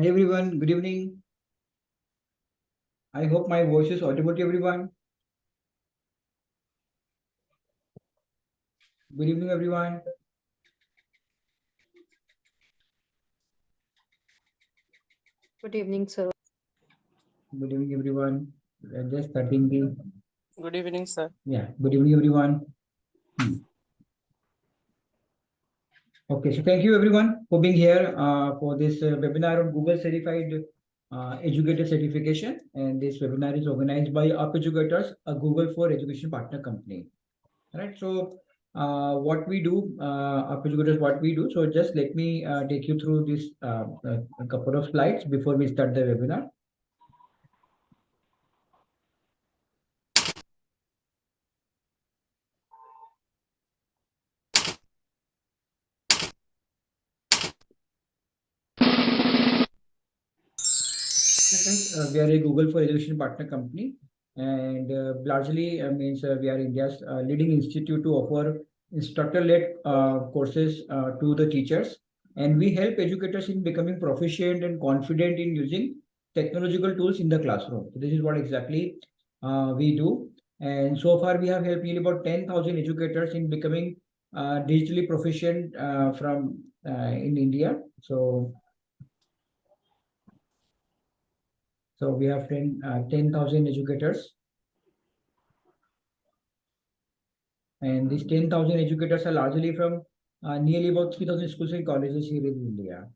Hi everyone, good evening. I hope my voice is audible to everyone. Good evening everyone. Good evening, sir. Good evening everyone. Just starting the. Good evening, sir. Yeah, good evening everyone. Okay, so thank you everyone for being here for this webinar on Google Certified Educator Certification. And this webinar is organized by Up Educators, a Google for Education partner company. Right. So what we do, Up Educators, what we do. So just let me take you through this a couple of slides before we start the webinar. We are a Google for Education partner company, and largely means we are India's leading institute to offer instructor-led courses to the teachers, and we help educators in becoming proficient and confident in using technological tools in the classroom. So this is what exactly we do, and so far we have helped nearly about 10,000 educators in becoming digitally proficient from in India. So we have 10,000 educators, and these 10,000 educators are largely from nearly about 3,000 schools and colleges here in India.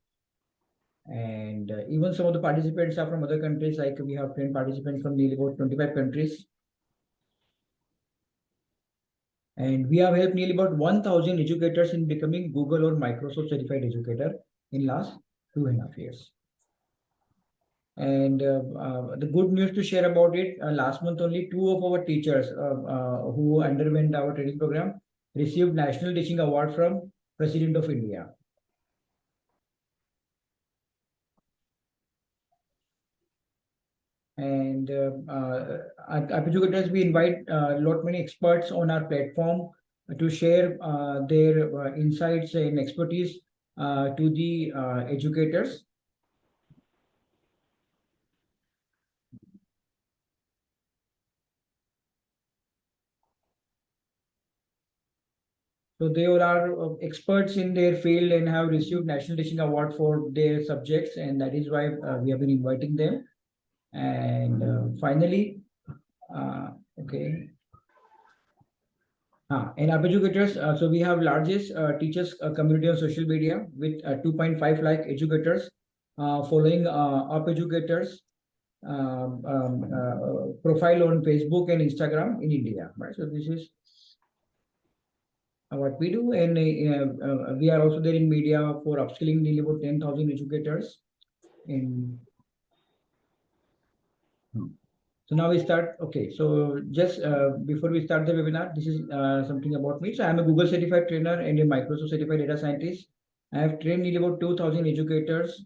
And even some of the participants are from other countries, like we have 10 participants from nearly about 25 countries. And we have helped nearly about 1,000 educators in becoming Google or Microsoft certified educator in last 2.5 years. And the good news to share about it, last month only 2 of our teachers who underwent our training program received National Teaching Award from President of India. And at Educators, we invite a lot many experts on our platform to share their insights and expertise to the educators. So they all are experts in their field and have received National Teaching Award for their subjects, and that is why we have been inviting them. And finally, okay. And Up Educators, so we have largest teachers community on social media with 2.5 lakh educators following Up Educators profile on Facebook and Instagram in India. Right, so this is what we do, and we are also there in media for upskilling nearly about 10,000 educators. So now we start. Okay, so just before we start the webinar, this is something about me. So I'm a Google certified trainer and a Microsoft certified data scientist. I have trained nearly about 2,000 educators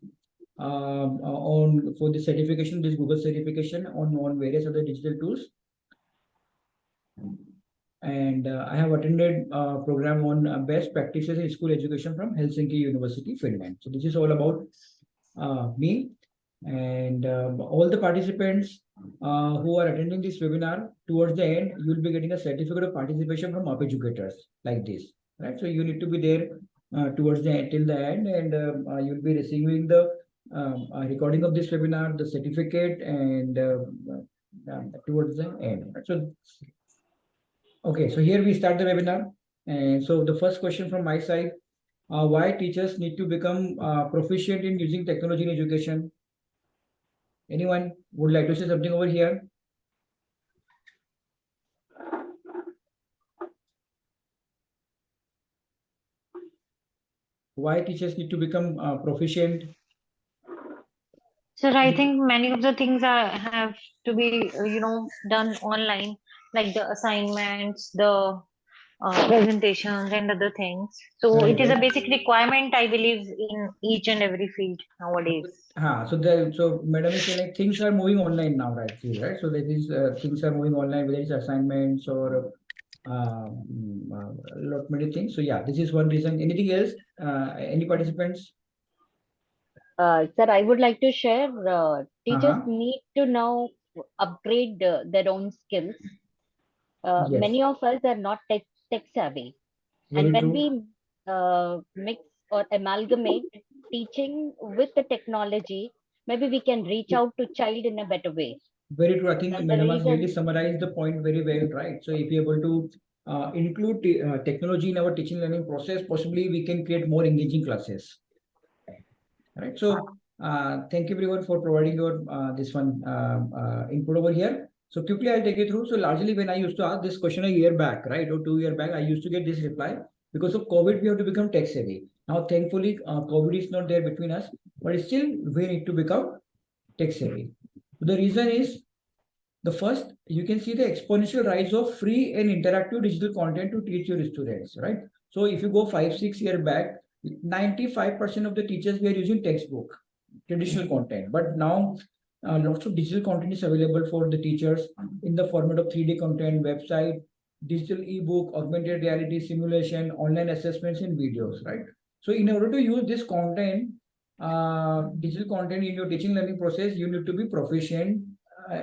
on for the certification, this Google certification on various other digital tools. And I have attended a program on best practices in school education from Helsinki University, Finland. So this is all about me. And all the participants who are attending this webinar, towards the end, you will be getting a certificate of participation from Up Educators like this, right? So you need to be there towards the end, till the end, and you'll be receiving the recording of this webinar, the certificate, and towards the end. So okay, so here we start the webinar. And so the first question from my side, why teachers need to become proficient in using technology in education? Anyone would like to say something over here? Why teachers need to become proficient? Sir, I think many of the things have to be, done online, like the assignments, the presentations, and other things. So Right, it is a right. basic requirement, I believe, in each and every field nowadays. So madam is saying like things are moving online now, right? See, right? So that is things are moving online, whether it's assignments or lot many things. So yeah, this is one reason. Anything else? Any participants? Sir, I would like to share. Teachers Uh-huh. need to now upgrade their own skills. Yes, Many of us are not tech savvy, and very when true. we mix or amalgamate teaching with the technology, maybe we can reach out to child in a better way. Very true. I think That's the Madam has really reason. summarized the point very well, right? So if you're able to include technology in our teaching learning process, possibly we can create more engaging classes. Right. So thank you everyone for providing your this one input over here. So quickly I'll take you through. So largely when I used to ask this question a year back, right, or 2 year back, I used to get this reply because of COVID, we have to become tech savvy. Now, thankfully, COVID is not there between us, but still we need to become tech savvy. The reason is the first, you can see the exponential rise of free and interactive digital content to teach your students, right? So if you go 5, 6 years back, 95% of the teachers were using textbook, traditional content. But now lots of digital content is available for the teachers in the format of 3D content, website, digital ebook, augmented reality simulation, online assessments and videos, right? So in order to use this content, digital content in your teaching learning process, you need to be proficient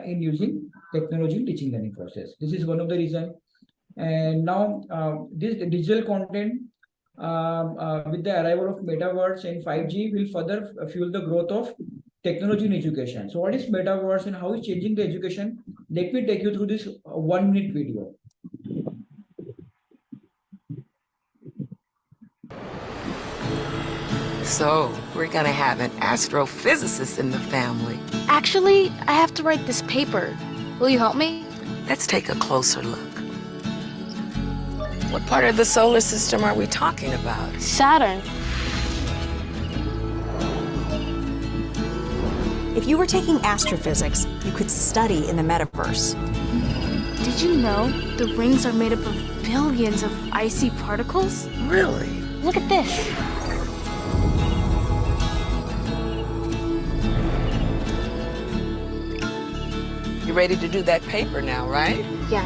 in using technology in teaching learning process. This is one of the reason. And now this digital content with the arrival of metaverse and 5G will further fuel the growth of technology in education. So what is metaverse and how it's changing the education? Let me take you through this 1 minute video. So, we're gonna have an astrophysicist in the family. Actually, I have to write this paper. Will you help me? Let's take a closer look. What part of the solar system are we talking about? Saturn. If you were taking astrophysics, you could study in the metaverse. Did you know the rings are made up of billions of icy particles? Really? Look at this. You ready to do that paper now, right? Yeah.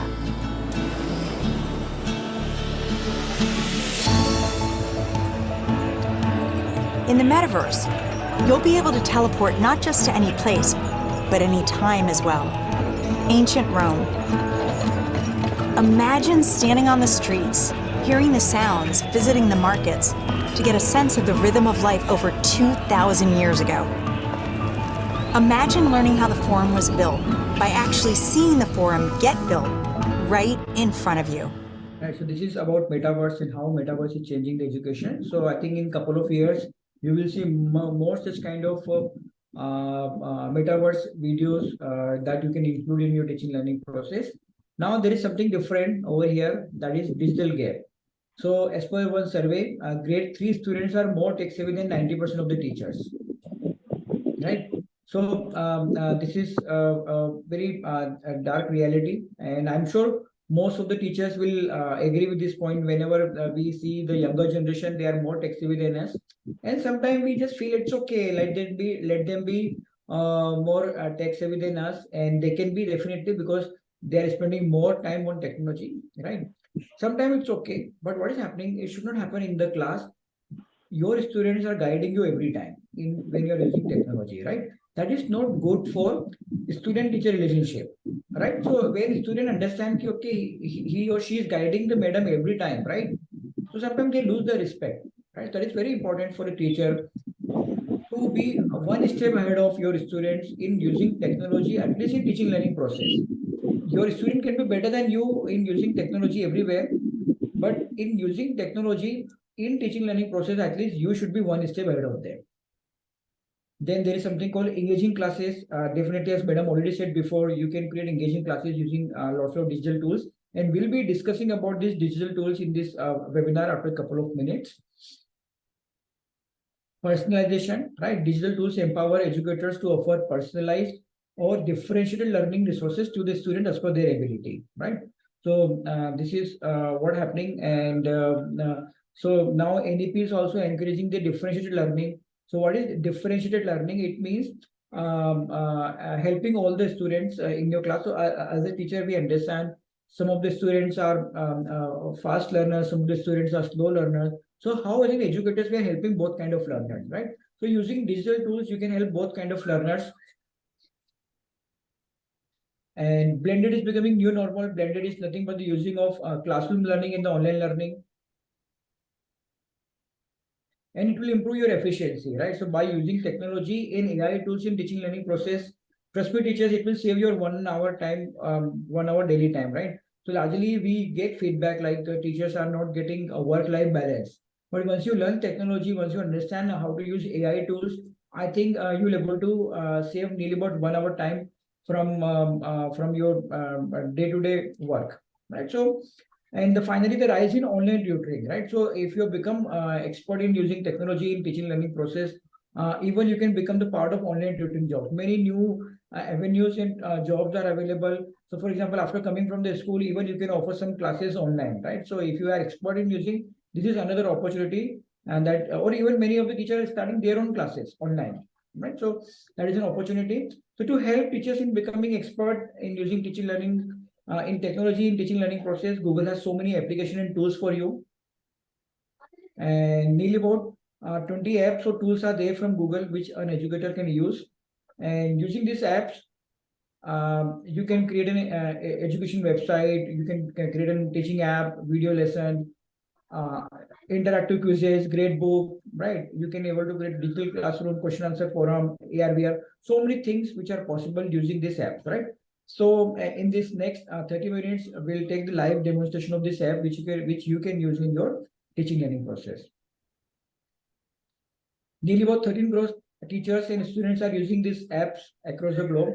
In the metaverse, you'll be able to teleport not just to any place, but any time as well. Ancient Rome. Imagine standing on the streets, hearing the sounds, visiting the markets, to get a sense of the rhythm of life over 2,000 years ago. Imagine learning how the Forum was built by actually seeing the Forum get built right in front of you. Right, so this is about metaverse and how metaverse is changing the education. So I think in couple of years, you will see more such kind of metaverse videos that you can include in your teaching learning process. Now there is something different over here, that is digital gap. So as per one survey, grade 3 students are more tech savvy than 90% of the teachers, right? So this is a very dark reality, and I'm sure most of the teachers will agree with this point. Whenever we see the younger generation, they are more tech savvy than us, and sometimes we just feel it's okay. Let them be more tech savvy than us, and they can be definitely because they are spending more time on technology, right? Sometimes it's okay, but what is happening? It should not happen in the class. Your students are guiding you every time in when you're using technology, right? That is not good for student teacher relationship, right? So when student understand okay, he or she is guiding the madam every time, right? So sometimes they lose the respect, right? That is very important for a teacher to be one step ahead of your students in using technology, at least in teaching learning process. Your student can be better than you in using technology everywhere, but in using technology in teaching learning process, at least you should be one step ahead of them. Then there is something called engaging classes. Definitely, as Madam already said before, you can create engaging classes using lots of digital tools. And we'll be discussing about these digital tools in this webinar after a couple of minutes. Personalization, right? Digital tools empower educators to offer personalized or differentiated learning resources to the student as per their ability, right? So this is what happening, and so now NEP is also encouraging the differentiated learning. So what is differentiated learning? It means helping all the students in your class. So as a teacher, we understand Some of the students are fast learners, some of the students are slow learners. So how as an educators we are helping both kind of learners, right? So using digital tools, you can help both kind of learners. And blended is becoming new normal. Blended is nothing but the using of classroom learning and the online learning. And it will improve your efficiency, right? So by using technology in AI tools in teaching learning process, trust me teachers, it will save your 1 hour time, 1 hour daily time, right? So largely we get feedback like teachers are not getting a work-life balance. But once you learn technology, once you understand how to use AI tools, I think you'll able to save nearly about 1 hour time from your day-to-day work, right? So and finally, the rise in online tutoring, right? So if you become expert in using technology in teaching learning process, even you can become the part of online tutoring jobs. Many new avenues and jobs are available. So for example, after coming from the school, even you can offer some classes online, right? So if you are expert in using, this is another opportunity, and that, or even many of the teachers are starting their own classes online, right? So that is an opportunity. So to help teachers in becoming expert in using teaching learning in technology in teaching learning process, Google has so many application and tools for you. And nearly about 20 apps or tools are there from Google which an educator can use. And using these apps, you can create an education website, you can create a teaching app, video lesson, interactive quizzes, grade book, right? You can able to create digital classroom, question answer forum, AR/VR, so many things which are possible using this app, right? So in this next 30 minutes, we'll take the live demonstration of this app, which you can use in your teaching learning process. Nearly about 13 crore teachers and students are using these apps across the globe.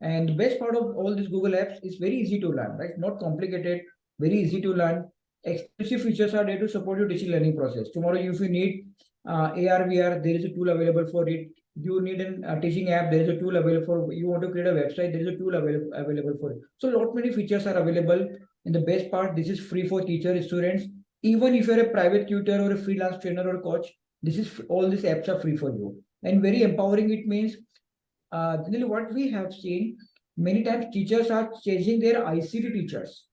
And the best part of all these Google apps is very easy to learn, right? Not complicated, very easy to learn. Exclusive features are there to support your teaching learning process. Tomorrow, if you need AR/VR, there is a tool available for it. You need a teaching app, there is a tool available for. You want to create a website, there is a tool available for it. So, lot many features are available. And the best part, this is free for teachers, students. Even if you're a private tutor or a freelance trainer or coach, this is all these apps are free for you. And very empowering. It means generally what we have seen many times teachers are changing their ICT teachers,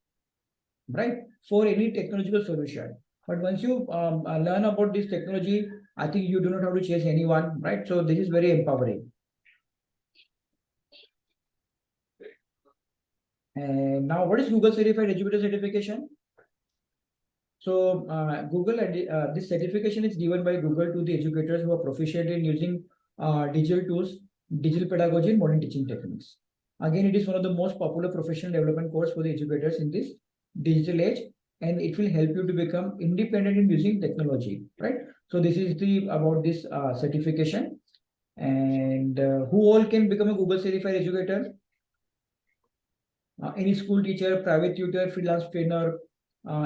right, for any technological solution. But once you learn about this technology, I think you do not have to chase anyone, right? So this is very empowering. And now, what is Google Certified Educator Certification? So this certification is given by Google to the educators who are proficient in using digital tools, digital pedagogy, and modern teaching techniques. Again, it is one of the most popular professional development course for the educators in this digital age, and it will help you to become independent in using technology, right? So this is about this certification. And who all can become a Google Certified Educator? Any school teacher, private tutor, freelance trainer,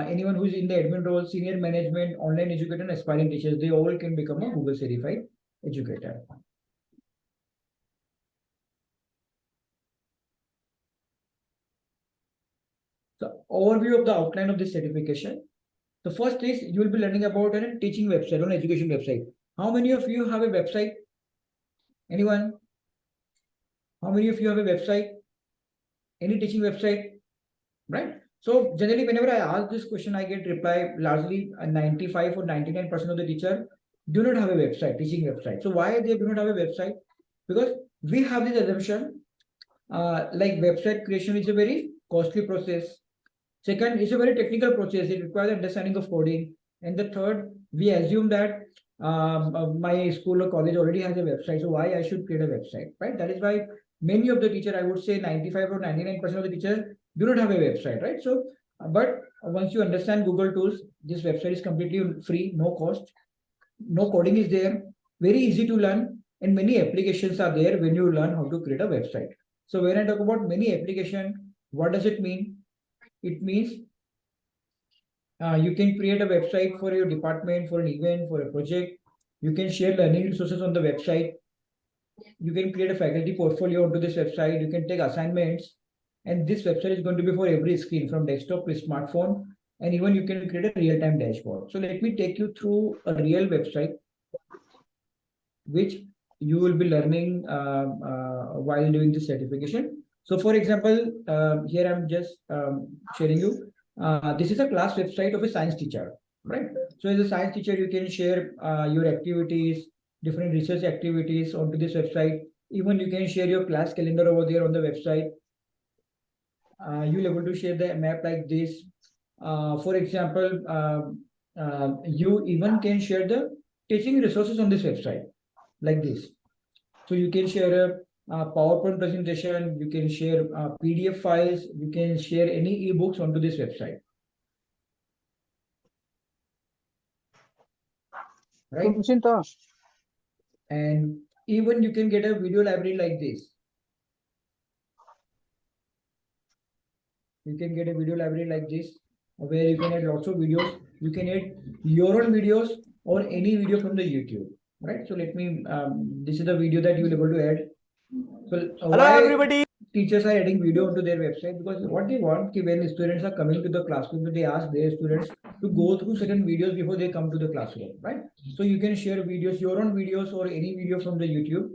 anyone who is in the admin role, senior management, online educator, and aspiring teachers, they all can become a Google Certified Educator. So overview of the outline of this certification. The first is you will be learning about a teaching website, an education website. How many of you have a website? Anyone? How many of you have a website? Any teaching website? Right? So generally, whenever I ask this question, I get reply largely 95 or 99% of the teacher do not have a website, teaching website. So why they do not have a website? Because we have this assumption, like website creation is a very costly process. Second, it's a very technical process. It requires understanding of coding. And the third, we assume that my school or college already has a website. So why I should create a website, right? That is why many of the teacher, I would say 95 or 99% of the teachers do not have a website, right? So, but once you understand Google tools, this website is completely free, no cost, no coding is there, very easy to learn, and many applications are there when you learn how to create a website. So when I talk about many application, what does it mean? It means you can create a website for your department, for an event, for a project. You can share learning resources on the website. You can create a faculty portfolio onto this website. You can take assignments. And this website is going to be for every screen from desktop to smartphone. And even you can create a real-time dashboard. So let me take you through a real website, which you will be learning while doing this certification. So for example, here I'm just sharing you. This is a class website of a science teacher, right? So as a science teacher, you can share your activities, different research activities onto this website. Even you can share your class calendar over there on the website. You'll able to share the map like this. For example, you even can share the teaching resources on this website like this. So you can share a PowerPoint presentation, you can share PDF files, you can share any ebooks onto this website. Right? And even you can get a video library like this. You can get a video library like this, where you can add lots of videos. You can add your own videos or any video from the YouTube. Right? So let me, this is the video that you will able to add. So hello everybody. Teachers are adding video onto their website because what they want, when students are coming to the classroom, they ask their students to go through certain videos before they come to the classroom, right? So you can share videos, your own videos or any video from the YouTube,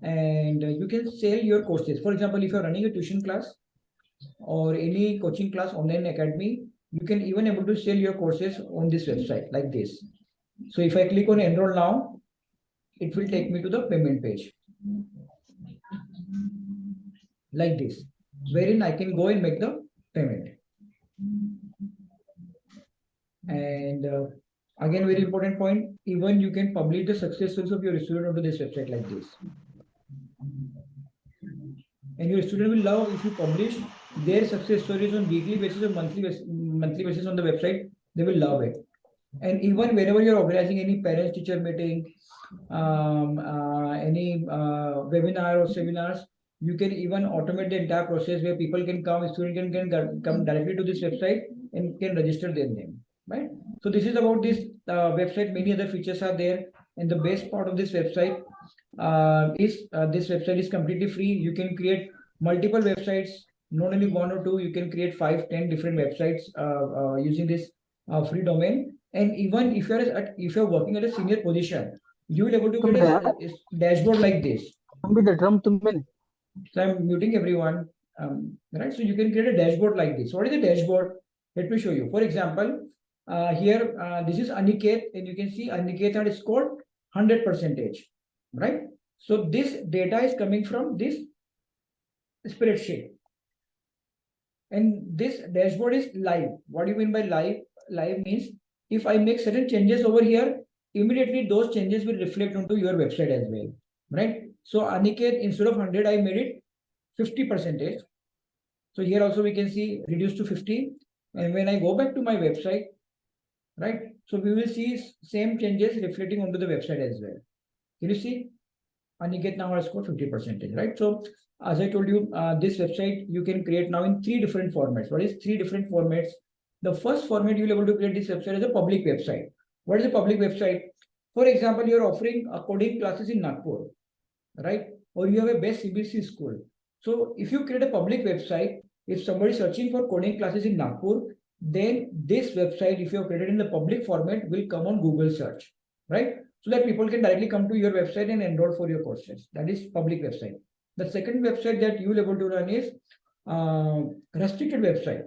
and you can sell your courses. For example, if you're running a tuition class or any coaching class online academy, you can even able to sell your courses on this website like this. So if I click on enroll now, it will take me to the payment page like this, wherein I can go and make the payment. And again, very important point, even you can publish the success stories of your student onto this website like this. And your student will love if you publish their success stories on weekly basis or monthly basis on the website. They will love it. And even whenever you're organizing any parents teacher meeting, any webinar or seminars, you can even automate the entire process where people can come, student can come directly to this website and can register their name, right? So this is about this website. Many other features are there, and the best part of this website is this website is completely free. You can create multiple websites, not only one or two. You can create 5, 10 different websites using this free domain. And even if you're working at a senior position, you will able to get a dashboard like this. So I'm muting everyone. Right. So you can create a dashboard like this. What is the dashboard? Let me show you. For example, here this is Aniket, and you can see Aniket had scored 100%. Right. So this data is coming from this spreadsheet. And this dashboard is live. What do you mean by live? Live means if I make certain changes over here, immediately those changes will reflect onto your website as well, right? So Aniket, instead of 100, I made it 50%. So here also we can see reduced to 50. And when I go back to my website, right? So we will see same changes reflecting onto the website as well. Can you see? Aniket now has scored 50%, right? So as I told you, this website you can create now in 3 different formats. What is 3 different formats? The first format you'll be able to create this website as a public website. What is a public website? For example, you're offering coding classes in Nagpur, right? Or you have a best CBSE school. So if you create a public website, if somebody is searching for coding classes in Nagpur, then this website, if you have created in the public format, will come on Google search, right? So that people can directly come to your website and enroll for your courses. That is public website. The second website that you will able to run is restricted website.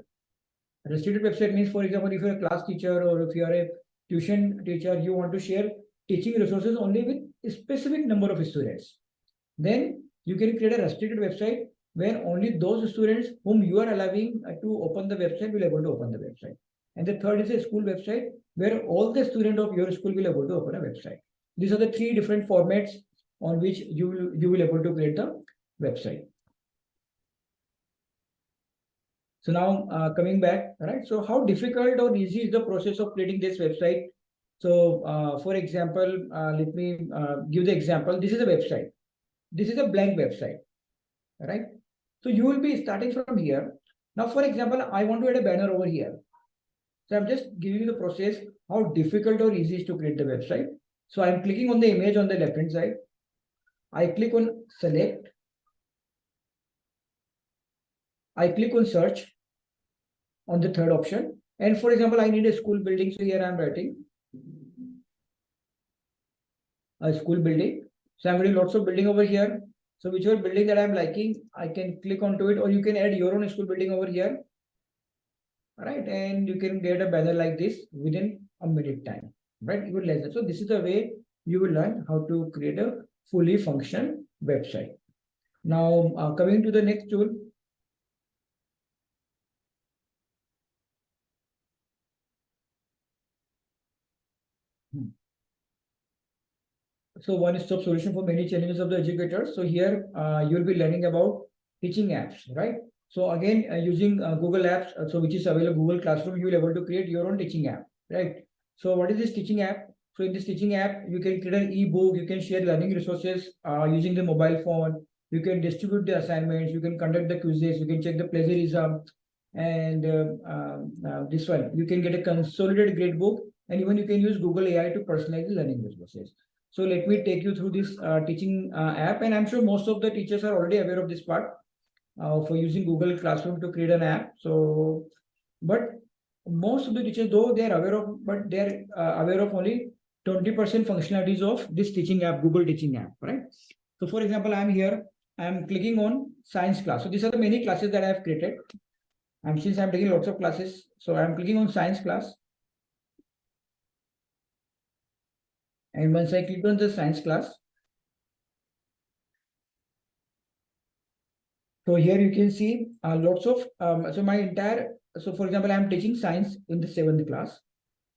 Restricted website means, for example, if you're a class teacher or if you are a tuition teacher, you want to share teaching resources only with a specific number of students. Then you can create a restricted website where only those students whom you are allowing to open the website will able to open the website. And the third is a school website where all the students of your school will able to open a website. These are the 3 different formats on which you will able to create the website. So now coming back, right? So how difficult or easy is the process of creating this website? So for example, let me give the example. This is a website. This is a blank website, right? So you will be starting from here. Now, for example, I want to add a banner over here. So I'm just giving you the process, how difficult or easy is to create the website. So I'm clicking on the image on the left hand side. I click on select. I click on search on the third option. And for example, I need a school building. So here I'm writing a school building. So I'm getting lots of building over here. So whichever building that I'm liking, I can click onto it, or you can add your own school building over here. All right, and you can get a banner like this within a minute time, right? Even less. So this is the way you will learn how to create a fully functional website. Now, coming to the next tool. So one-stop solution for many challenges of the educators. So here you'll be learning about teaching apps, right? So again, using Google Apps, so which is available Google Classroom, you will able to create your own teaching app, right? So what is this teaching app? So in this teaching app, you can create an ebook, you can share learning resources using the mobile phone, you can distribute the assignments, you can conduct the quizzes, you can check the plagiarism, and this one, you can get a consolidated grade book, and even you can use Google AI to personalize the learning resources. So let me take you through this teaching app, and I'm sure most of the teachers are already aware of this part for using Google Classroom to create an app. So, but most of the teachers, though they are aware of, but they are aware of only 20% functionalities of this teaching app, Google Teaching app, right? So, for example, I'm here, I'm clicking on science class. So these are the many classes that I have created. And since I'm taking lots of classes, so I'm clicking on science class. And once I click on the science class, so here you can see lots of, so my entire, so for example, I'm teaching science in the 7th class.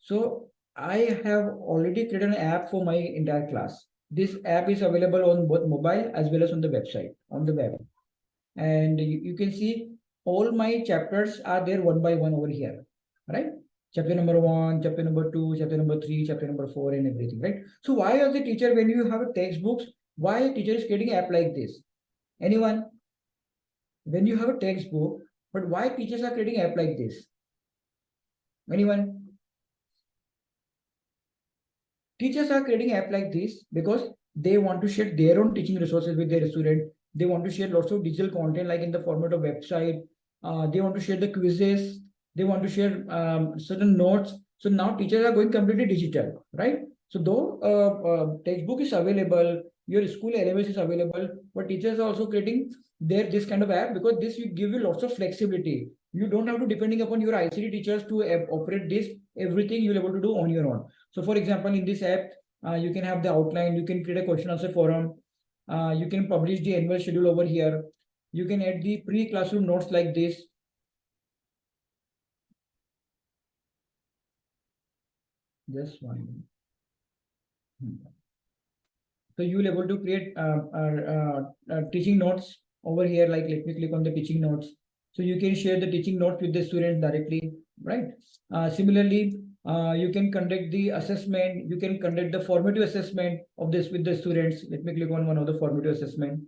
So I have already created an app for my entire class. This app is available on both mobile as well as on the website, on the web. And you can see all my chapters are there one by one over here, right? Chapter number 1, chapter number 2, chapter number 3, chapter number 4, and everything, right? So why as a teacher, when you have a textbooks, why a teacher is creating an app like this? Anyone? When you have a textbook, but why teachers are creating an app like this? Anyone? Teachers are creating an app like this because they want to share their own teaching resources with their student. They want to share lots of digital content like in the format of website. They want to share the quizzes. They want to share certain notes. So now teachers are going completely digital, right? So though textbook is available, your school LMS is available, but teachers are also creating this kind of app because this will give you lots of flexibility. You don't have to depending upon your ICT teachers to operate this. Everything you're able to do on your own. So for example, in this app, you can have the outline, you can create a question answer forum, you can publish the annual schedule over here, you can add the pre-classroom notes like this. Just one. So you will able to create teaching notes over here, like let me click on the teaching notes. So you can share the teaching notes with the students directly, right? Similarly, you can conduct the assessment, you can conduct the formative assessment of this with the students. Let me click on one of the formative assessment.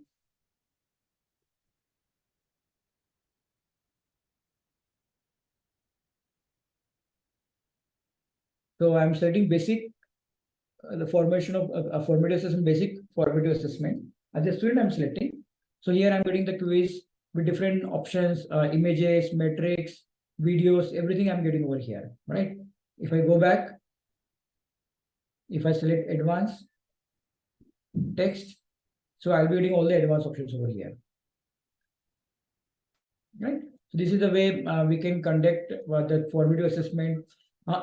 So I'm selecting basic, the formation of a formative assessment, basic formative assessment. As a student, I'm selecting. So here I'm getting the quiz with different options, images, metrics, videos, everything I'm getting over here, right? If I go back, if I select advanced text, so I'll be getting all the advanced options over here, right? So this is the way we can conduct the formative assessment.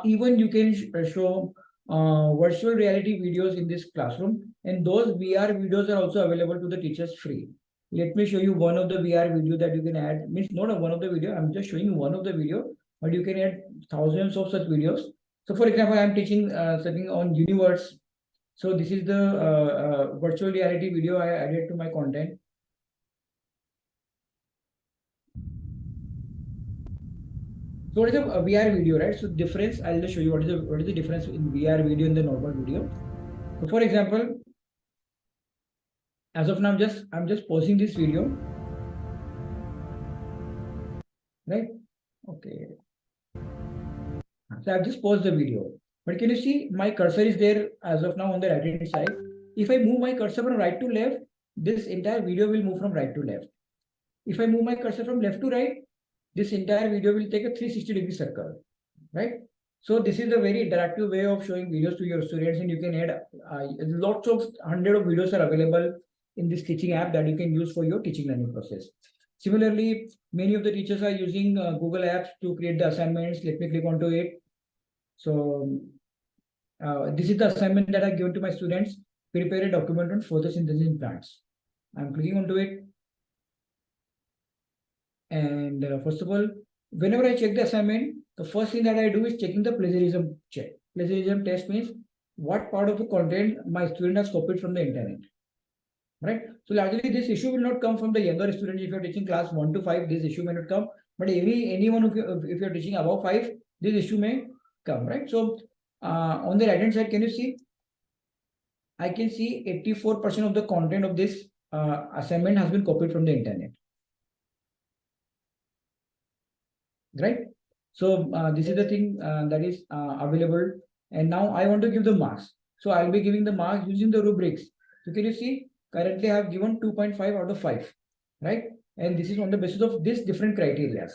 Even you can show virtual reality videos in this classroom, and those VR videos are also available to the teachers free. Let me show you one of the VR video that you can add. Means not a one of the video, I'm just showing you one of the video, but you can add thousands of such videos. So for example, I'm teaching something on universe. So this is the virtual reality video I added to my content. So what is a VR video, right? So difference, I'll just show you what is the difference in VR video and the normal video. So for example, as of now, I'm just pausing this video, right? Okay. So I've just paused the video, but can you see my cursor is there as of now on the right hand side? If I move my cursor from right to left, this entire video will move from right to left. If I move my cursor from left to right, this entire video will take a 360-degree circle, right? So this is a very interactive way of showing videos to your students, and you can add lots of hundred of videos are available in this teaching app that you can use for your teaching learning process. Similarly, many of the teachers are using Google Apps to create the assignments. Let me click onto it. So this is the assignment that I given to my students. Prepare a document on photosynthesis in plants. I'm clicking onto it. And first of all, whenever I check the assignment, the first thing that I do is checking the plagiarism check. Plagiarism test means what part of the content my student has copied from the internet. Right? So largely this issue will not come from the younger students. If you're teaching class 1 to 5, this issue may not come. But anyone if you're teaching above 5, this issue may come, right? So on the right hand side, can you see? I can see 84% of the content of this assignment has been copied from the internet. Right? So this is the thing that is available. And now I want to give the marks. So I'll be giving the marks using the rubrics. So can you see? Currently I have given 2.5 out of 5. Right? And this is on the basis of this different criteria.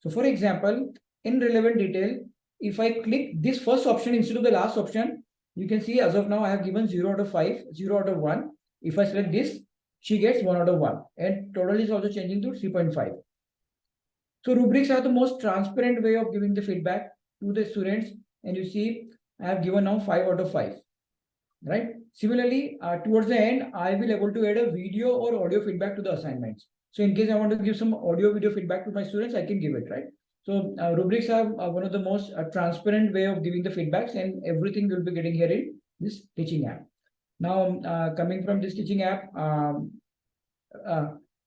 So for example, in relevant detail, if I click this first option instead of the last option, you can see as of now I have given 0 out of 5, 0 out of 1. If I select this, she gets 1 out of 1. And total is also changing to 3.5. So rubrics are the most transparent way of giving the feedback to the students. And you see, I have given now 5 out of 5. Right? Similarly, towards the end, I will able to add a video or audio feedback to the assignments. So in case I want to give some audio video feedback to my students, I can give it, right? So rubrics are one of the most transparent way of giving the feedbacks, and everything you'll be getting here in this teaching app. Now, coming from this teaching app,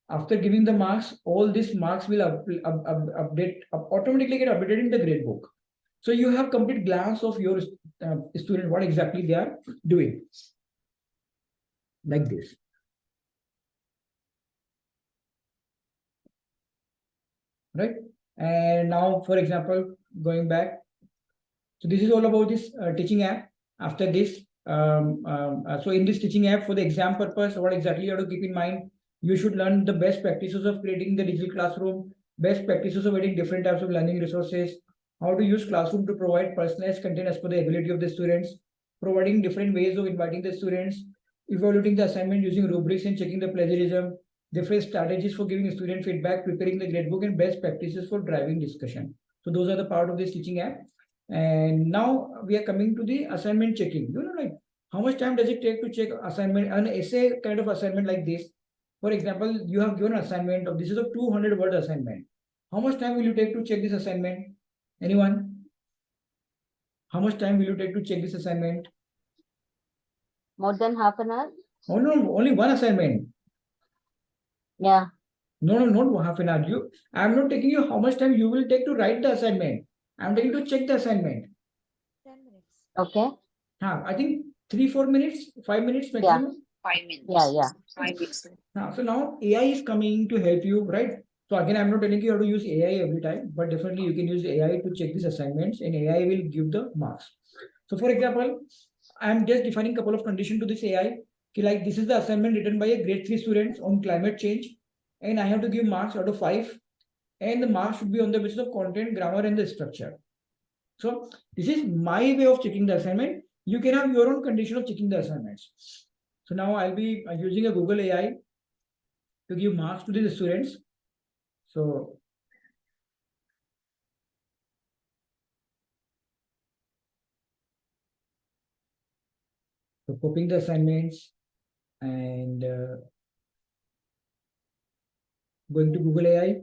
after giving the marks, all these marks will automatically get updated in the grade book. So you have complete glance of your student, what exactly they are doing. Like this. Right? And now, for example, going back. So this is all about this teaching app. After this, so in this teaching app, for the exam purpose, what exactly you have to keep in mind? You should learn the best practices of creating the digital classroom, best practices of adding different types of learning resources, how to use classroom to provide personalized content as per the ability of the students, providing different ways of inviting the students, evaluating the assignment using rubrics and checking the plagiarism, different strategies for giving student feedback, preparing the gradebook, and best practices for driving discussion. So those are the part of this teaching app. And now we are coming to the assignment checking. You know, like how much time does it take to check assignment, an essay kind of assignment like this? For example, you have given an assignment of this is a 200-word assignment. How much time will you take to check this assignment? Anyone? How much time will you take to check this assignment? More than half an hour? Oh no, only one assignment. Yeah. No, not half an hour. I'm not taking you how much time you will take to write the assignment. I'm taking to check the assignment. 10 minutes. Okay. I think 3-4 minutes, 5 minutes maximum. 5 minutes. Yeah. 5 minutes. So now AI is coming to help you, right? So again, I'm not telling you how to use AI every time, but definitely you can use AI to check these assignments, and AI will give the marks. So for example, I'm just defining a couple of conditions to this AI. Like this is the assignment written by a grade 3 students on climate change, and I have to give marks out of 5, and the marks should be on the basis of content, grammar, and the structure. So this is my way of checking the assignment. You can have your own condition of checking the assignments. So now I'll be using a Google AI to give marks to the students. So copying the assignments and going to Google AI.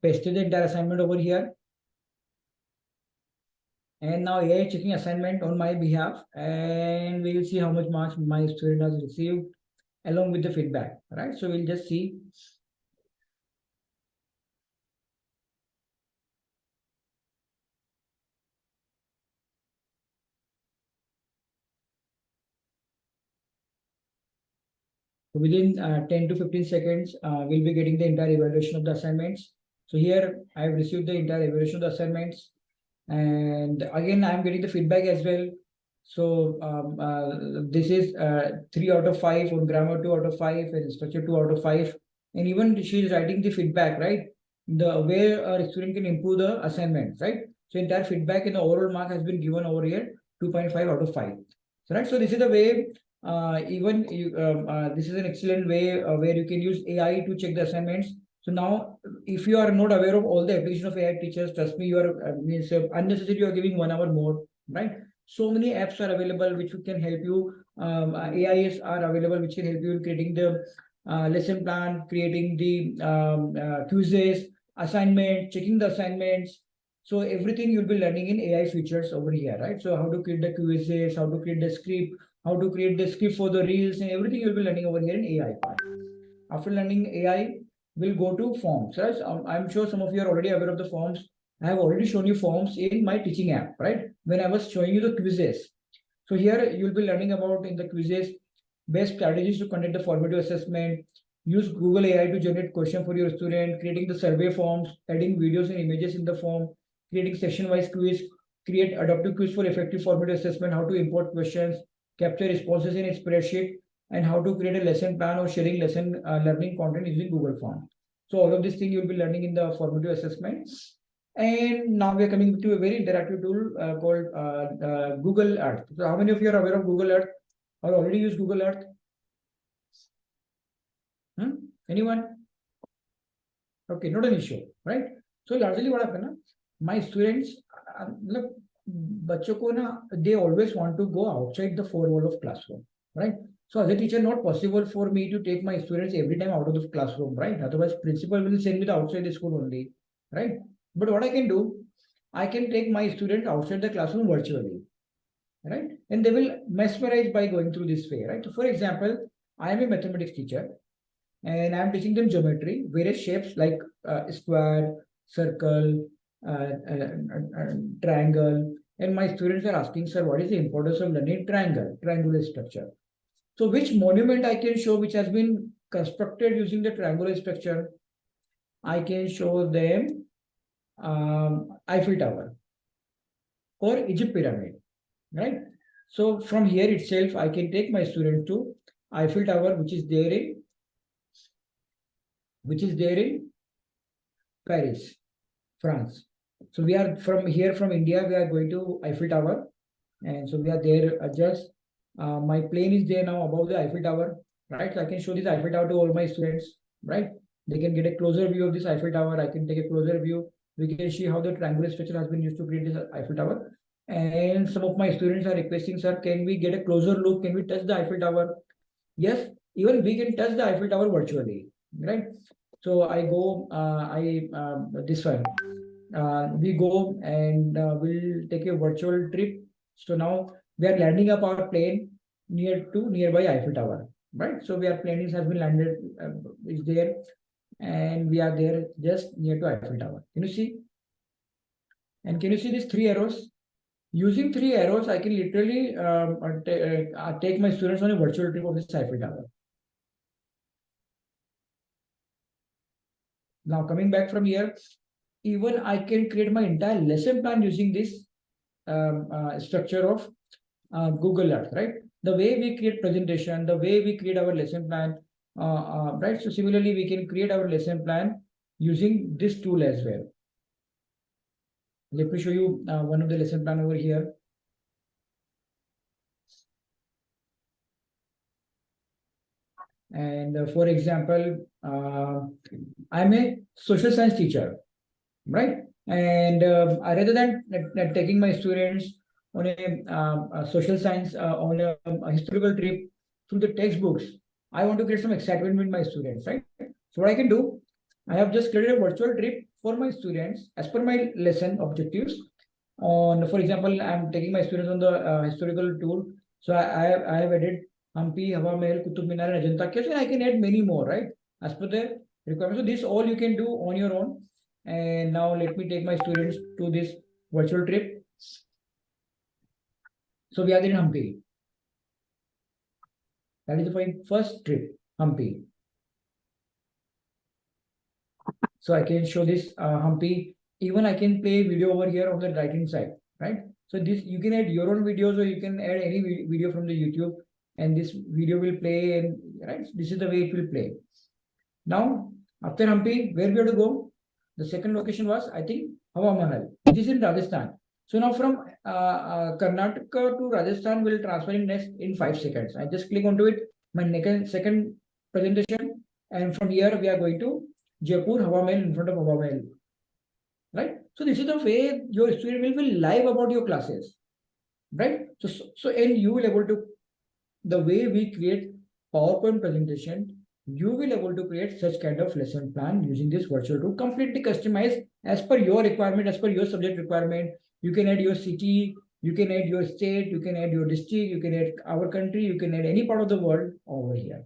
Pasted the entire assignment over here. And now AI is checking assignment on my behalf, and we will see how much marks my student has received along with the feedback. Right? So we'll just see. Within 10 to 15 seconds, we'll be getting the entire evaluation of the assignments. So here I have received the entire evaluation of the assignments. And again, I'm getting the feedback as well. So this is 3 out of 5, on grammar 2 out of 5, and structure 2 out of 5. And even she is writing the feedback, right? The way a student can improve the assignment, right? So entire feedback in the overall mark has been given over here, 2.5 out of 5. So right, so this is the way. Even you, this is an excellent way where you can use AI to check the assignments. So now, if you are not aware of all the application of AI teachers, trust me, you are means unnecessary. You are giving 1 hour more, right? So many apps are available which can help you. AIs are available which can help you in creating the lesson plan, creating the quizzes, assignment, checking the assignments. So everything you'll be learning in AI features over here, right? So how to create the quizzes, how to create the script, how to create the script for the reels, and everything you'll be learning over here in AI part. After learning AI, we'll go to forms, right? I'm sure some of you are already aware of the forms. I have already shown you forms in my teaching app, right? When I was showing you the quizzes. So here you'll be learning about in the quizzes, best strategies to conduct the formative assessment, use Google AI to generate question for your student, creating the survey forms, adding videos and images in the form, creating section-wise quiz, create adaptive quiz for effective formative assessment, how to import questions, capture responses in a spreadsheet, and how to create a lesson plan or sharing lesson learning content using Google Form. So all of these things you'll be learning in the formative assessment. And now we are coming to a very interactive tool called Google Earth. So how many of you are aware of Google Earth or already use Google Earth? Anyone? Okay, not an issue, right? So largely what happened, my students, बच्चों को ना, they always want to go outside the four wall of classroom, right? So as a teacher, not possible for me to take my students every time out of the classroom, right? Otherwise, principal will send me outside the school only, right? But what I can do, I can take my students outside the classroom virtually, right? And they will mesmerize by going through this way, right? So for example, I am a mathematics teacher and I'm teaching them geometry, various shapes like square, circle, triangle. And my students are asking, sir, what is the importance of learning triangular structure? So which monument I can show which has been constructed using the triangular structure? I can show them Eiffel Tower or Egypt Pyramid, right? So from here itself, I can take my student to Eiffel Tower, which is there in Paris, France. So we are from here from India, we are going to Eiffel Tower. And so we are there just, my plane is there now above the Eiffel Tower, right? So I can show this Eiffel Tower to all my students, right? They can get a closer view of this Eiffel Tower. I can take a closer view. We can see how the triangular structure has been used to create this Eiffel Tower. And some of my students are requesting, sir, can we get a closer look? Can we touch the Eiffel Tower? Yes, even we can touch the Eiffel Tower virtually, right? So I go, this one. We go and we'll take a virtual trip. So now we are landing up our plane nearby Eiffel Tower, right? So we are plane has been landed, is there, and we are there just near to Eiffel Tower. Can you see? And can you see these 3 arrows? Using 3 arrows, I can literally take my students on a virtual trip of this Eiffel Tower. Now coming back from here, even I can create my entire lesson plan using this structure of Google Earth, right? The way we create presentation, the way we create our lesson plan, right? So similarly, we can create our lesson plan using this tool as well. Let me show you one of the lesson plan over here. And for example, I'm a social science teacher, right? And rather than taking my students on a social science, on a historical trip through the textbooks, I want to create some excitement with my students, right? So what I can do, I have just created a virtual trip for my students as per my lesson objectives. On, for example, I'm taking my students on the historical tour. So I have added Hampi, Hawa Mahal, Qutub Minar, and Ajanta Caves, and I can add many more, right? As per the requirements. So this all you can do on your own. And now let me take my students to this virtual trip. So we are in Hampi. That is my first trip, Hampi. So I can show this Hampi. Even I can play video over here on the right hand side, right? So this you can add your own videos, or you can add any video from the YouTube, and this video will play, and right, this is the way it will play. Now, after Hampi, where we have to go? The second location was, I think, Hawa Mahal, which is in Rajasthan. So now from Karnataka to Rajasthan will transfer in 5 seconds. I just click onto it, my second presentation, and from here we are going to Jaipur, Hawa Mahal, in front of Hawa Mahal. Right? So this is the way your student will be live about your classes. Right? So and you will able to, the way we create PowerPoint presentation, you will able to create such kind of lesson plan using this virtual tool, completely customized as per your requirement, as per your subject requirement. You can add your city, you can add your state, you can add your district, you can add our country, you can add any part of the world over here.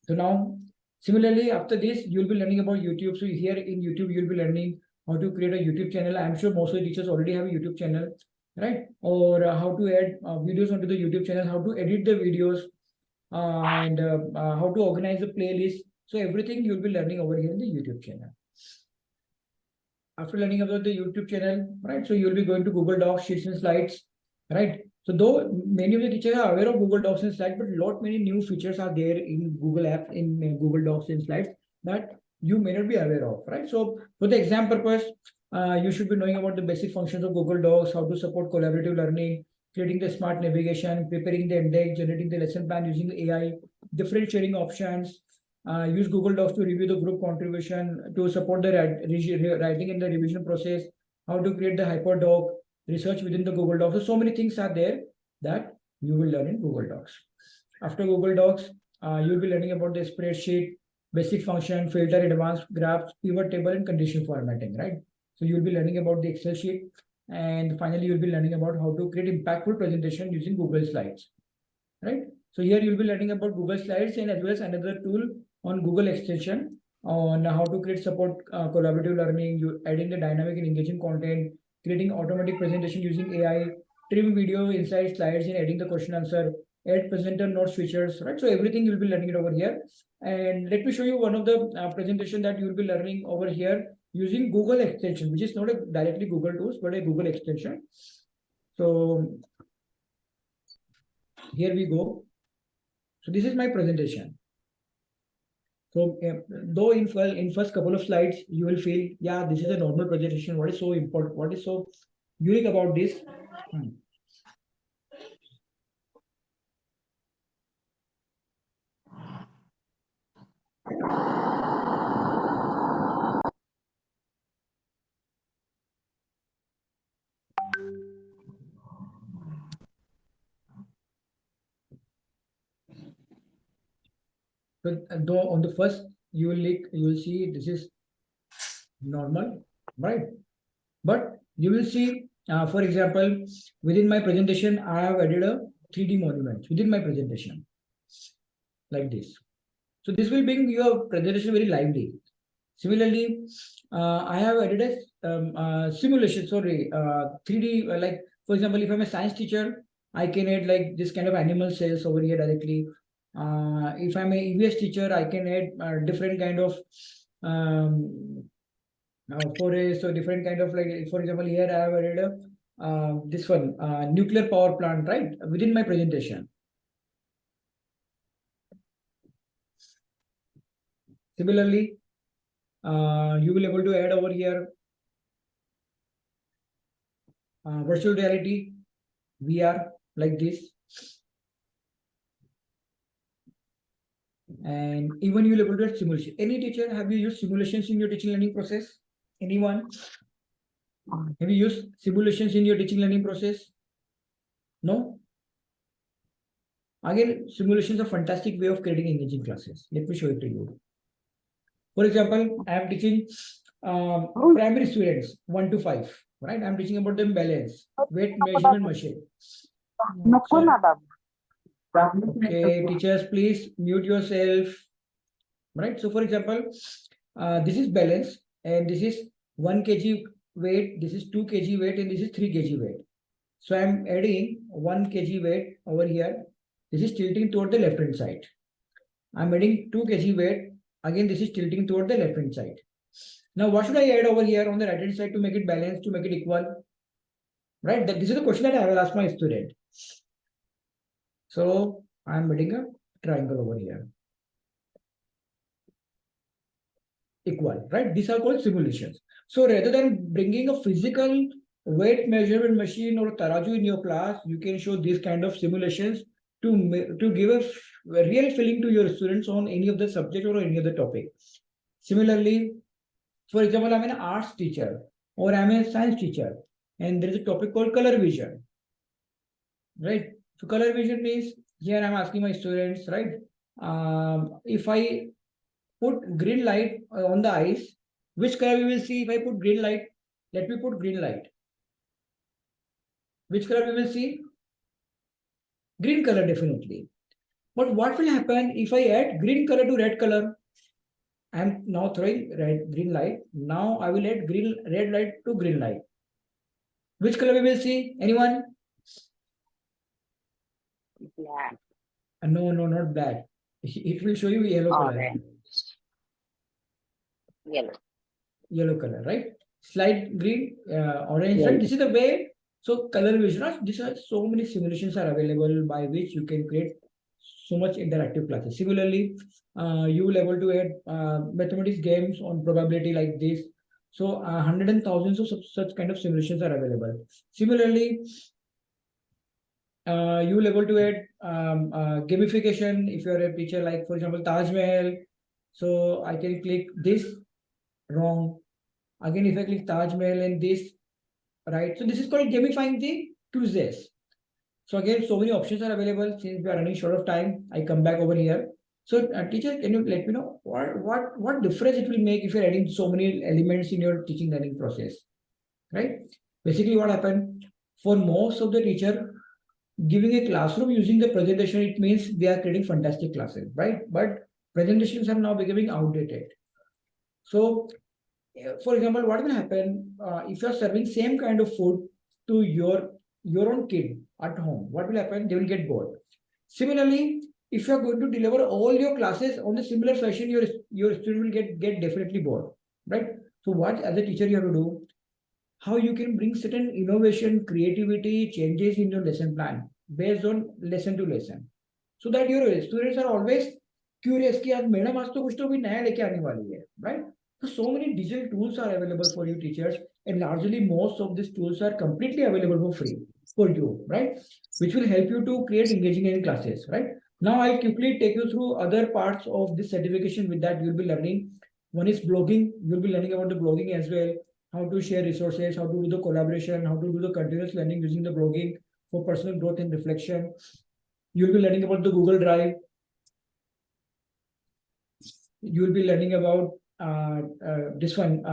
So now, similarly, after this, you'll be learning about YouTube. So here in YouTube, you'll be learning how to create a YouTube channel. I'm sure most of the teachers already have a YouTube channel, right? Or how to add videos onto the YouTube channel, how to edit the videos, and how to organize the playlist. So everything you'll be learning over here in the YouTube channel. After learning about the YouTube channel, right? So you'll be going to Google Docs, Sheets and Slides, right? So though many of the teachers are aware of Google Docs and Slides, but many new features are there in Google Apps, in Google Docs and Slides that you may not be aware of, right? So for the exam purpose, you should be knowing about the basic functions of Google Docs, how to support collaborative learning, creating the smart navigation, preparing the index, generating the lesson plan using AI, different sharing options, use Google Docs to review the group contribution, to support the writing and the revision process, how to create the hyperdoc, research within the Google Docs. So many things are there that you will learn in Google Docs. After Google Docs, you'll be learning about the spreadsheet, basic function, filter, advanced graphs, pivot table, and condition formatting, right? So you'll be learning about the Excel sheet. And finally, you'll be learning about how to create impactful presentation using Google Slides, right? So here you'll be learning about Google Slides and as well as another tool on Google extension on how to create support collaborative learning, you adding the dynamic and engaging content, creating automatic presentation using AI, trim video inside slides and adding the question answer, add presenter notes features, right? So everything you'll be learning it over here. And let me show you one of the presentation that you'll be learning over here using Google extension, which is not a directly Google tools, but a Google extension. So here we go. So this is my presentation. So though in first couple of slides, you will feel, yeah, this is a normal presentation. What is so important? What is so unique about this? So though on the first, you will see this is normal, right? But you will see, for example, within my presentation, I have added a 3D monument within my presentation, like this. So this will bring your presentation very lively. Similarly, I have added a simulation, 3D, like for example, if I'm a science teacher, I can add like this kind of animal cells over here directly. If I'm a EVS teacher, I can add different kind of forests or different kind of, like, for example, here I have added this one, nuclear power plant, right, within my presentation. Similarly, you will able to add over here virtual reality, VR, like this. And even you will able to add simulation. Any teacher, have you used simulations in your teaching learning process? Anyone? Have you used simulations in your teaching learning process? No? Again, simulations are a fantastic way of creating engaging classes. Let me show it to you. For example, I am teaching primary students 1 to 5, right? I'm teaching about the balance, weight measurement machine. Okay, teachers, please mute yourself. Right. So, for example, this is balance, and this is 1 kg weight, this is 2 kg weight, and this is 3 kg weight. So I'm adding 1 kg weight over here. This is tilting toward the left hand side. I'm adding 2 kg weight. Again, this is tilting toward the left hand side. Now, what should I add over here on the right hand side to make it balanced, to make it equal? right? This is the question that I will ask my student. So I'm building a triangle over here. Equal, right? These are called simulations. So rather than bringing a physical weight measurement machine or taraju in your class, you can show these kind of simulations to give a real feeling to your students on any of the subject or any of the topic. Similarly, for example, I'm an arts teacher or I'm a science teacher, and there is a topic called color vision, right? So color vision means here I'm asking my students, right? If I put green light on the ice, which color we will see if I put green light? Let me put green light. Which color we will see? Green color definitely. But what will happen if I add green color to red color? I am now throwing green light. Now I will add red light to green light. Which color we will see? Anyone? Black. No, not black. It will show you yellow color. Orange. Yellow. Yellow color, right? Slight green, orange, Yellow. right? This is the way. So color vision, right? These are so many simulations are available by which you can create so much interactive classes. Similarly, you will able to add mathematics games on probability like this. So hundreds and thousands of such kind of simulations are available. Similarly, you will able to add gamification if you are a teacher, like for example Taj Mahal. So I can click this wrong. Again, if I click Taj Mahal and this, right? So this is called gamifying the Tuesdays. So again, so many options are available. Since we are running short of time, I come back over here. So teacher, can you let me know what difference it will make if you're adding so many elements in your teaching learning process, right? Basically, what happened for most of the teacher giving a classroom using the presentation, it means they are creating fantastic classes, right? But presentations are now becoming outdated. So for example, what will happen if you are serving same kind of food to your own kid at home? What will happen? They will get bored. Similarly, if you are going to deliver all your classes on the similar fashion, your student will get definitely bored, right? So what as a teacher you have to do? How you can bring certain innovation, creativity, changes in your lesson plan based on lesson to lesson, so that your students are always curious कि आज madam आज तो कुछ तो भी नया लेके आने वाली है, right? So many digital tools are available for you teachers, and largely most of these tools are completely available for free for you, right? Which will help you to create engaging in classes, right? Now I'll quickly take you through other parts of this certification with that you'll be learning. One is blogging. You'll be learning about the blogging as well, how to share resources, how to do the collaboration, how to do the continuous learning using the blogging for personal growth and reflection. You'll be learning about the Google Drive. You'll be learning about this one,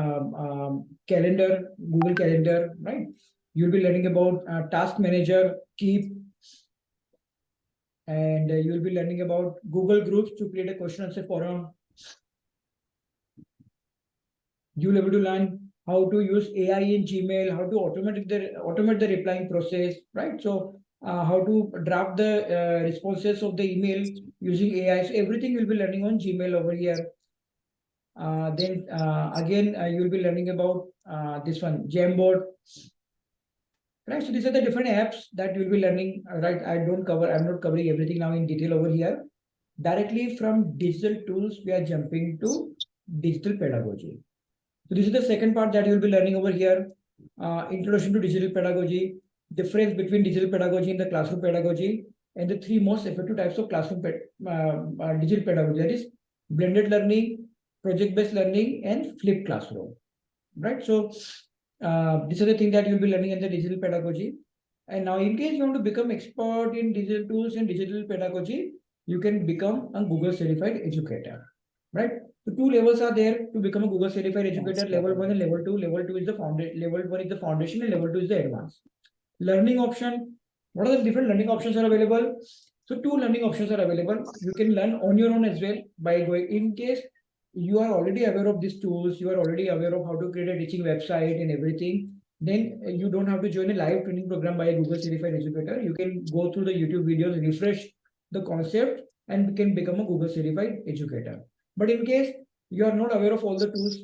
calendar, Google Calendar, right? You'll be learning about task manager, Keep, and you'll be learning about Google Groups to create a question answer forum. You'll be able to learn how to use AI in Gmail, how to automate the replying process, right? So how to draft the responses of the email using AI. So everything you'll be learning on Gmail over here. Then again, you'll be learning about this one, Jamboard. Right, so these are the different apps that you'll be learning, right? I'm not covering everything now in detail over here. Directly from digital tools, we are jumping to digital pedagogy. So this is the second part that you'll be learning over here. Introduction to digital pedagogy, difference between digital pedagogy and the classroom pedagogy, and the three most effective types of classroom digital pedagogy, that is blended learning, project-based learning, and flipped classroom, right? So these are the things that you'll be learning in the digital pedagogy. And now in case you want to become expert in digital tools and digital pedagogy, you can become a Google certified educator, right? So two levels are there to become a Google certified educator, level 1 and level 2. Level 2 is the foundation, level 1 is the foundation, and level 2 is the advanced. Learning option, what are the different learning options are available? So two learning options are available. You can learn on your own as well by going, in case you are already aware of these tools, you are already aware of how to create a teaching website and everything, then you don't have to join a live training program by a Google certified educator. You can go through the YouTube videos, refresh the concept, and can become a Google certified educator. But in case you are not aware of all the tools,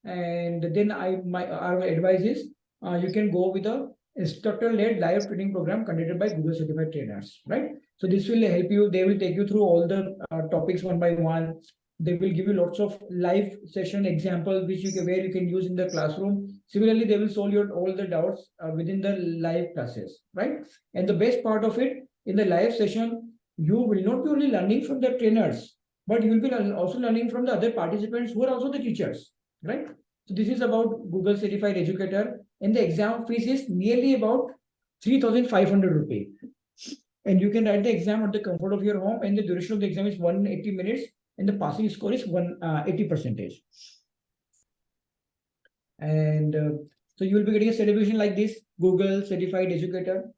and then our advice is you can go with a instructor-led live training program conducted by Google certified trainers, right? So this will help you. They will take you through all the topics one by one. They will give you lots of live session examples which you can where you can use in the classroom. Similarly, they will solve your all the doubts within the live classes, right? And the best part of it, in the live session, you will not be only learning from the trainers, but you will be also learning from the other participants who are also the teachers, right? So this is about Google certified educator, and the exam fees is nearly about 3,500 rupees. And you can write the exam at the comfort of your home, and the duration of the exam is 180 minutes, and the passing score is 180%. And so you will be getting a certification like this, Google certified educator.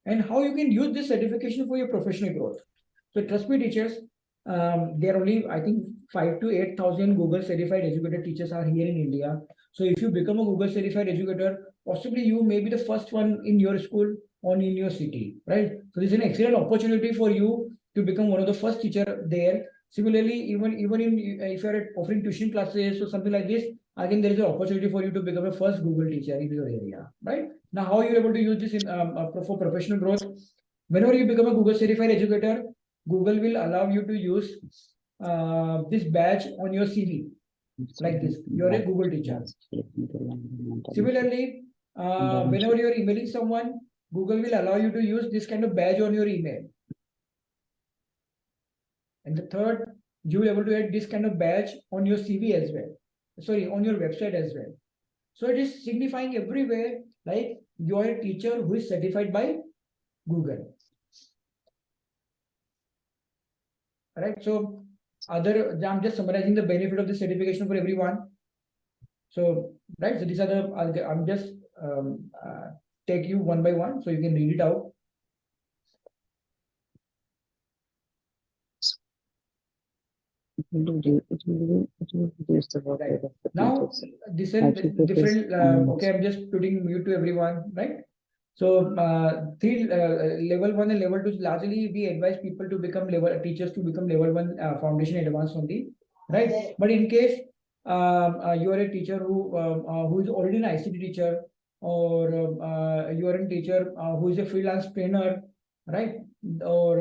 And how you can use this certification for your professional growth. So trust me, teachers, there are only, I think, 5 to 8,000 Google certified educator teachers are here in India. So if you become a Google certified educator, possibly you may be the first one in your school or in your city, right? So this is an excellent opportunity for you to become one of the first teacher there. Similarly, even in if you are offering tuition classes or something like this, again there is an opportunity for you to become a first Google teacher in your area, right? Now, how you're able to use this in for professional growth? Whenever you become a Google certified educator, Google will allow you to use this badge on your CV, like this. You're a Google teacher. Similarly, whenever you're emailing someone, Google will allow you to use this kind of badge on your email. And the third, you will be able to add this kind of badge on your CV as well. Sorry, on your website as well. So it is signifying everywhere like you are a teacher who is certified by Google. Right. So I'm just summarizing the benefit of the certification for everyone. So right. So these are the I'm just take you one by one so you can read it out. Right. Now this is different. Okay, I'm just putting mute to everyone, right? So three level 1 and level 2 largely we advise people to become teachers to become level 1 foundation advanced only, right? But in case you are a teacher who is already an ICT teacher, or you are a teacher who is a freelance trainer, right? Or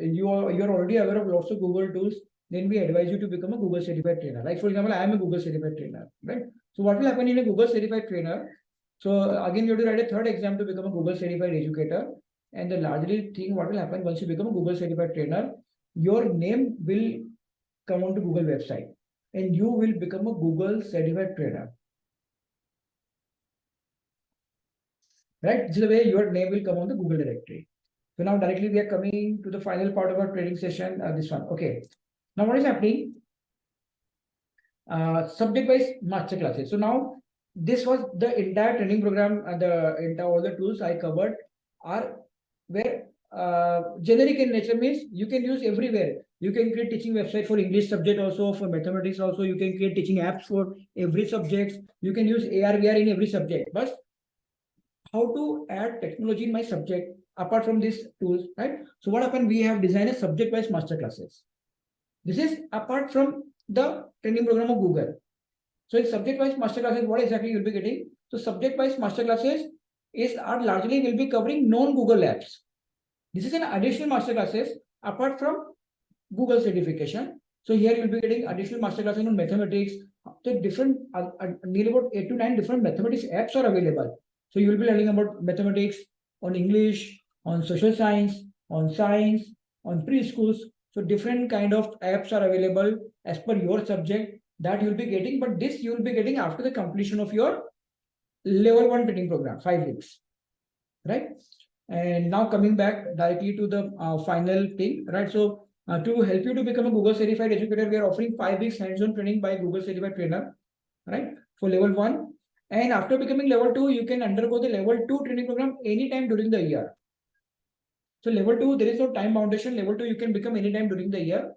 you're already aware of lots of Google tools, then we advise you to become a Google certified trainer. Like for example, I am a Google certified trainer, right? So what will happen in a Google certified trainer? So again, you have to write a third exam to become a Google certified educator. And the largely thing what will happen once you become a Google certified trainer, your name will come onto Google website and you will become a Google certified trainer. Right? This is the way your name will come on the Google directory. So now directly we are coming to the final part of our training session, this one. Okay. Now what is happening? Subject-wise master classes. So now this was the entire training program, all the tools I covered are where generic in nature, means you can use everywhere. You can create teaching website for English subject also, for mathematics also. You can create teaching apps for every subject. You can use AR, VR in every subject. But how to add technology in my subject apart from these tools, right? So what happened? We have designed a subject-wise master classes. This is apart from the training program of Google. So in subject-wise master classes, what exactly you'll be getting? So subject-wise master classes are largely will be covering non-Google apps. This is an additional master classes apart from Google certification. So here you'll be getting additional master classes on mathematics. So different, nearly about 8 to 9 different mathematics apps are available. So you will be learning about mathematics, on English, on social science, on science, on preschools. So different kind of apps are available as per your subject that you'll be getting, but this you will be getting after the completion of your level 1 training program, 5 weeks, right? And now coming back directly to the final thing, right? So to help you to become a Google certified educator, we are offering 5 weeks hands-on training by Google certified trainer, right? For level 1. And after becoming level 2, you can undergo the level 2 training program anytime during the year. So level 2, there is no time foundation. Level 2, you can become anytime during the year,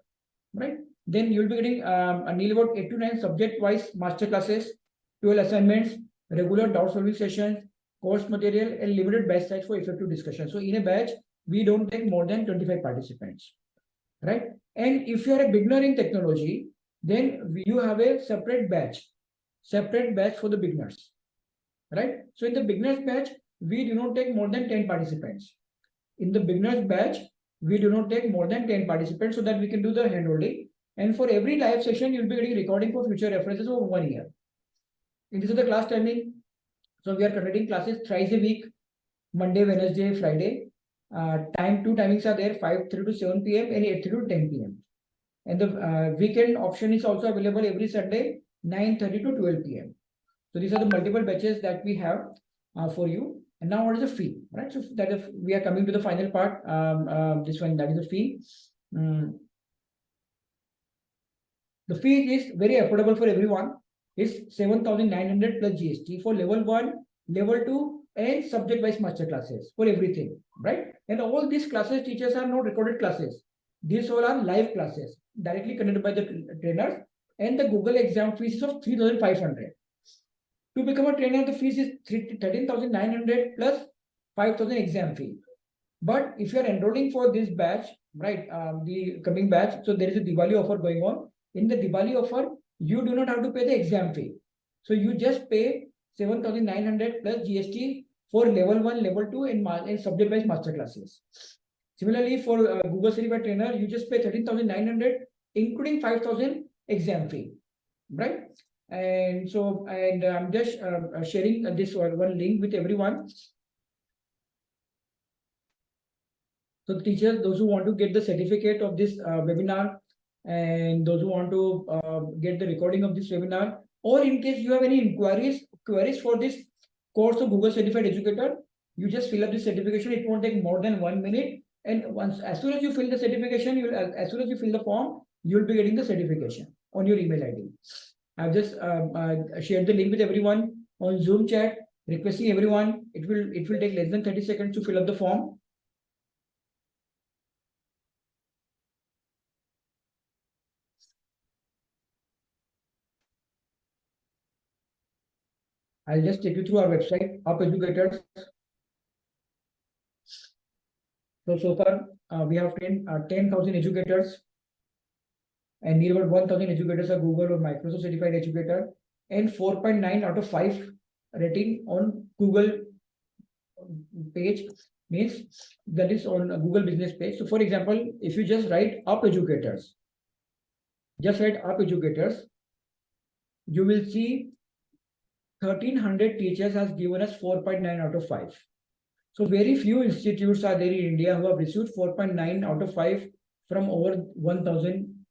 right? Then you'll be getting nearly about 8 to 9 subject-wise master classes, 12 assignments, regular doubt solving sessions, course material, and limited batch size for effective discussion. So in a batch, we don't take more than 25 participants, right? And if you are a beginner in technology, then you have a separate batch for the beginners. right? So in the beginners batch, we do not take more than 10 participants. In the beginners batch, we do not take more than 10 participants so that we can do the handholding. And for every live session, you'll be getting recording for future references over 1 year. And this is the class timing. So we are conducting classes thrice a week, Monday, Wednesday, Friday. Two timings are there, 5:30 to 7 p.m. and 8:30 to 10 p.m. And the weekend option is also available every Sunday, 9:30 to 12 p.m. So these are the multiple batches that we have for you. And now what is the fee, right? So that if we are coming to the final part, this one, that is the fee. The fee is very affordable for everyone. It's 7,900 plus GST for level 1, level 2, and subject-wise master classes for everything, right? And all these classes, teachers are not recorded classes. These all are live classes directly conducted by the trainers, and the Google exam fees is of 3,500. To become a trainer, the fees is 13,900 plus 5,000 exam fee. But if you are enrolling for this batch, right, the coming batch, so there is a Diwali offer going on. In the Diwali offer, you do not have to pay the exam fee. So you just pay 7,900 plus GST for level 1, level 2, and subject-wise master classes. Similarly, for Google Certified Trainer, you just pay 13,900, including 5,000 exam fee, right? And so, and I'm just sharing this one link with everyone. So the teachers, those who want to get the certificate of this webinar, and those who want to get the recording of this webinar, or in case you have any queries for this course of Google Certified Educator, you just fill up the certification. It won't take more than 1 minute. And as soon as you fill the certification, as soon as you fill the form, you'll be getting the certification on your email ID. I've just shared the link with everyone on Zoom chat, requesting everyone. It will take less than 30 seconds to fill up the form. I'll just take you through our website, Up Educators. So far, we have 10,000 educators, and near about 1,000 educators are Google or Microsoft Certified Educator, and 4.9 out of 5 rating on Google page, means that is on a Google business page. So for example, if you just write Up Educators, you will see 1,300 teachers has given us 4.9 out of 5. So very few institutes are there in India who have received 4.9 out of 5 from over 1,000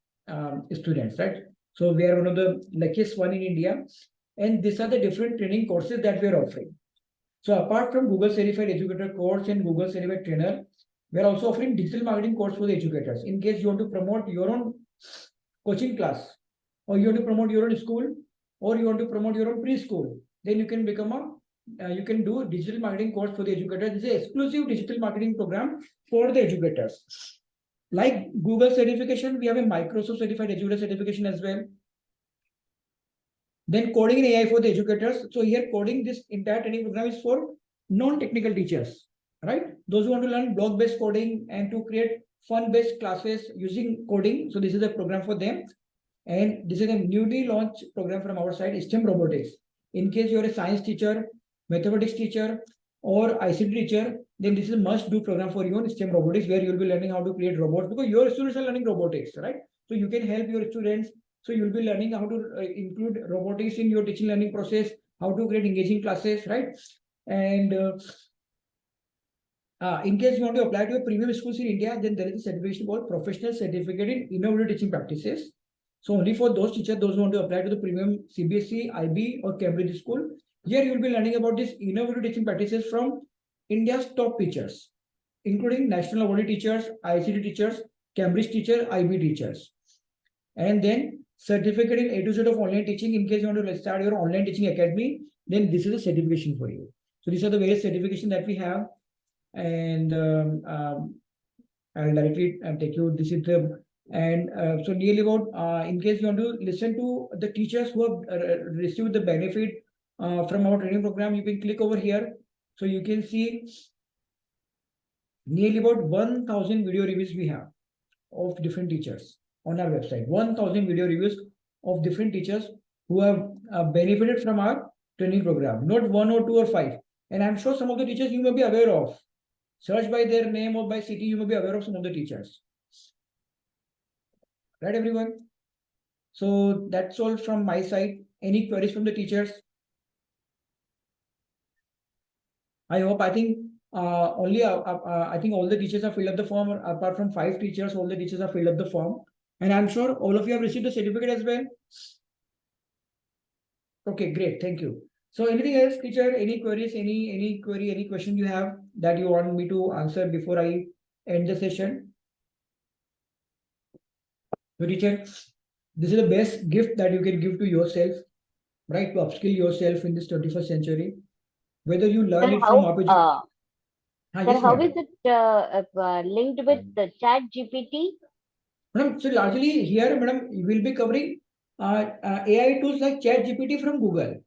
students, right? So we are one of the luckiest one in India. And these are the different training courses that we are offering. So apart from Google Certified Educator course and Google Certified Trainer, we are also offering digital marketing course for the educators. In case you want to promote your own coaching class, or you want to promote your own school, or you want to promote your own preschool, then you can become you can do digital marketing course for the educators. This is an exclusive digital marketing program for the educators. Like Google certification, we have a Microsoft Certified Educator certification as well. Then coding in AI for the educators. So here coding, this entire training program is for non-technical teachers, right? Those who want to learn blog-based coding and to create fun-based classes using coding. So this is a program for them. And this is a newly launched program from our side, STEM Robotics. In case you're a science teacher, mathematics teacher, or ICT teacher, then this is a must-do program for you on STEM Robotics, where you'll be learning how to create robots, because your students are learning robotics, right? So you can help your students. So you'll be learning how to include robotics in your teaching learning process, how to create engaging classes, right? And in case you want to apply to a premium schools in India, then there is a certification called Professional Certificate in Innovative Teaching Practices. So only for those teachers, those who want to apply to the premium CBSE, IB, or Cambridge school, here you will be learning about these innovative teaching practices from India's top teachers, including national awarded teachers, ICT teachers, Cambridge teachers, IB teachers. And then certificate in A to Z of online teaching. In case you want to start your online teaching academy, then this is a certification for you. So these are the various certifications that we have. And I'll directly take you, this is the, and so nearly about, in case you want to listen to the teachers who have received the benefit from our training program, you can click over here. So you can see nearly about 1,000 video reviews we have of different teachers on our website. 1,000 video reviews of different teachers who have benefited from our training program, not 1 or 2 or 5. And I'm sure some of the teachers you may be aware of. Search by their name or by city, you may be aware of some of the teachers. Right, everyone? So that's all from my side. Any queries from the teachers? I hope, I think I think all the teachers have filled up the form. Apart from 5 teachers, all the teachers have filled up the form. And I'm sure all of you have received the certificate as well. Okay, great. Thank you. So anything else, teacher? Any queries, any query, any question you have that you want me to answer before I end the session? So teacher, this is the best gift that you can give to yourself, right? To upskill yourself in this 21st century. Whether you learn Sir, it from how sir, yes, how ma'am. is it linked with the Chat GPT? Madam, so largely here, madam, we will be covering AI tools like Chat GPT from Google.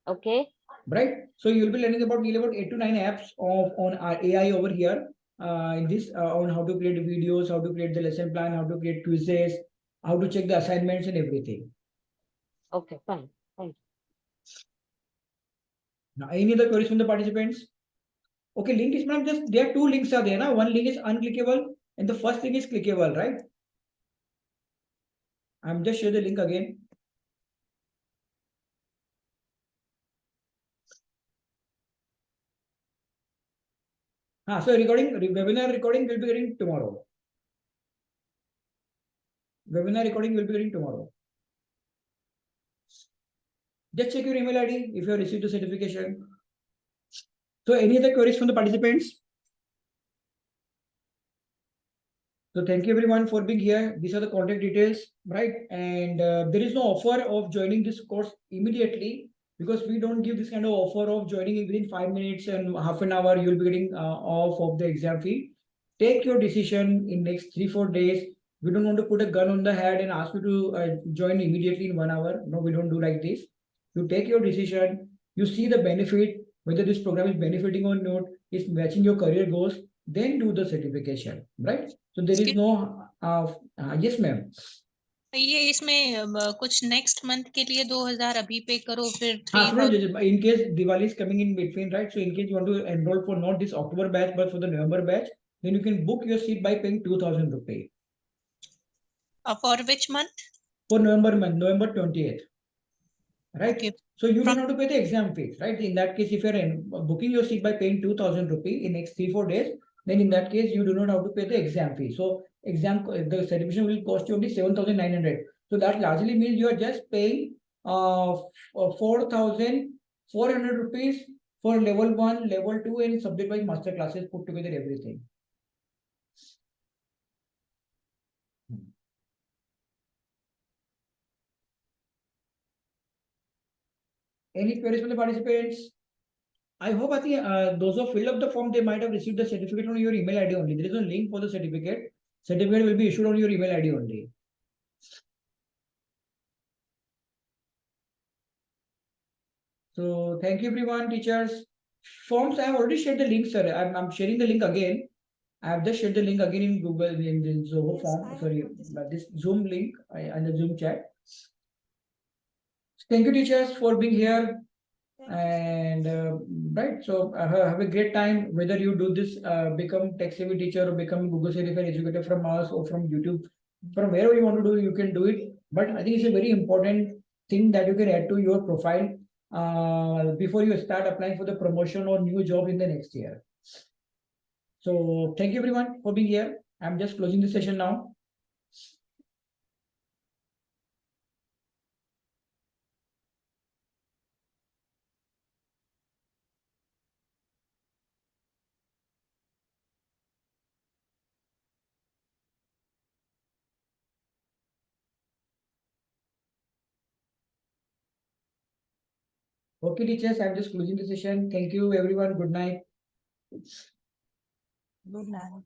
Okay. Right? So you'll be learning about nearly about 8 to 9 apps of on our AI over here. In this on how to create videos, how to create the lesson plan, how to create quizzes, how to check the assignments and everything. Okay, fine. Thank you. Now, any other queries from the participants? Okay, link is not just there are 2 links are there. Now, one link is unclickable and the first link is clickable, right? I'm just share the link again. So webinar recording will be getting tomorrow. Webinar recording will be getting tomorrow. Just check your email ID if you have received the certification. So any other queries from the participants? So thank you everyone for being here. These are the contact details, right? And there is no offer of joining this course immediately because we don't give this kind of offer of joining within 5 minutes and half an hour. You'll be getting off of the exam fee. Take your decision in next 3-4 days. We don't want to put a gun on the head and ask you to join immediately in 1 hour. No, we don't do like this. You take your decision. You see the benefit, whether this program is benefiting or not, is matching your career goals. Then do the certification, right? So there is no yes ma'am. ये इसमें कुछ next month के लिए 2000 अभी पे करो फिर In case Diwali is coming in between, right? So in case you want to enroll for not this October batch but for the November batch, then you can book your seat by paying 2,000 rupees. For which month? For November month, November 28th. Right? Okay. So you don't have to pay the exam fees, right? In that case, if you're booking your seat by paying 2,000 rupees in next 3-4 days, then in that case, you do not have to pay the exam fee. So the certification will cost you only 7,900. So that largely means you are just paying 4,400 rupees for level 1, level 2 and subject wise master classes put together everything. Any queries from the participants? I hope I think those who fill up the form, they might have received the certificate on your email ID only. There is no link for the certificate. Certificate will be issued on your email ID only. So thank you everyone, teachers. Forms, I have already shared the link, sir. I'm sharing the link again. I have just shared the link again in Google in the Zoho form. Sorry, this Zoom link and the Zoom chat. Thank you, teachers, for being here. And right, so have a great time. Whether you do this, become tech savvy teacher or become Google certified educator from us or from YouTube, from wherever you want to do, you can do it. But I think it's a very important thing that you can add to your profile before you start applying for the promotion or new job in the next year. So thank you everyone for being here. I'm just closing the session now. Okay, teachers, I'm just closing the session. Thank you everyone. Good night. Good night.